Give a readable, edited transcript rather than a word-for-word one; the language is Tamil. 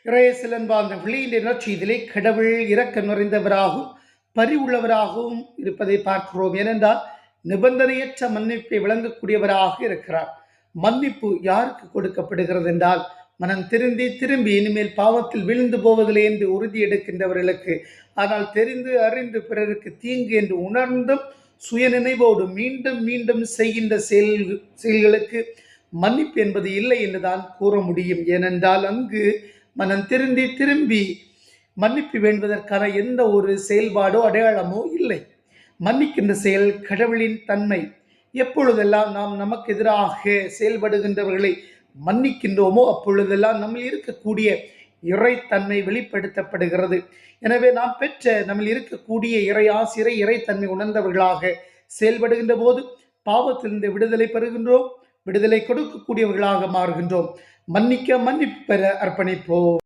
இறையேசுலன்பார்ந்த வெளியின்ற நற்செய்தியிலே கடவுள் இரக்கம் நிறைந்தவராகவும் பரிவுள்ளவராகவும் இருப்பதை பார்க்கிறோம். ஏனென்றால் நிபந்தனையற்ற மன்னிப்பை வழங்கக்கூடியவராக இருக்கிறார். மன்னிப்பு யாருக்கு கொடுக்கப்படுகிறது என்றால் மனம் திரும்பி இனிமேல் பாவத்தில் விழுந்து போவதில்லை என்று உறுதி எடுக்கின்றவர்களுக்கு. ஆனால் தெரிந்து அறிந்து பிறருக்கு தீங்கு என்று உணர்ந்தும் சுயநினைவோடு மீண்டும் மீண்டும் செய்கின்ற செயல்களுக்கு மன்னிப்பு என்பது இல்லை என்றுதான் கூற முடியும். ஏனென்றால் அங்கு மனம் திரும்பி மன்னிப்பு வேண்டுவதற்கான எந்த ஒரு செயல்பாடோ அடையாளமோ இல்லை. மன்னிக்கின்ற செயல் கடவுளின் தன்மை. எப்பொழுதெல்லாம் நாம் நமக்கு எதிராக செயல்படுகின்றவர்களை மன்னிக்கின்றோமோ அப்பொழுதெல்லாம் நம்மில் இருக்கக்கூடிய இறைத்தன்மை வெளிப்படுத்தப்படுகிறது. எனவே நாம் பெற்ற நம்மில் இருக்கக்கூடிய இறைத்தன்மை உணர்ந்தவர்களாக செயல்படுகின்ற போது பாவத்திலிருந்து விடுதலை பெறுகின்றோம், விடுதலை கொடுக்கக்கூடியவர்களாக மாறுகின்றோம். மன்னிக்க மன்னிப்பு பெற அர்ப்பணிப்போம்.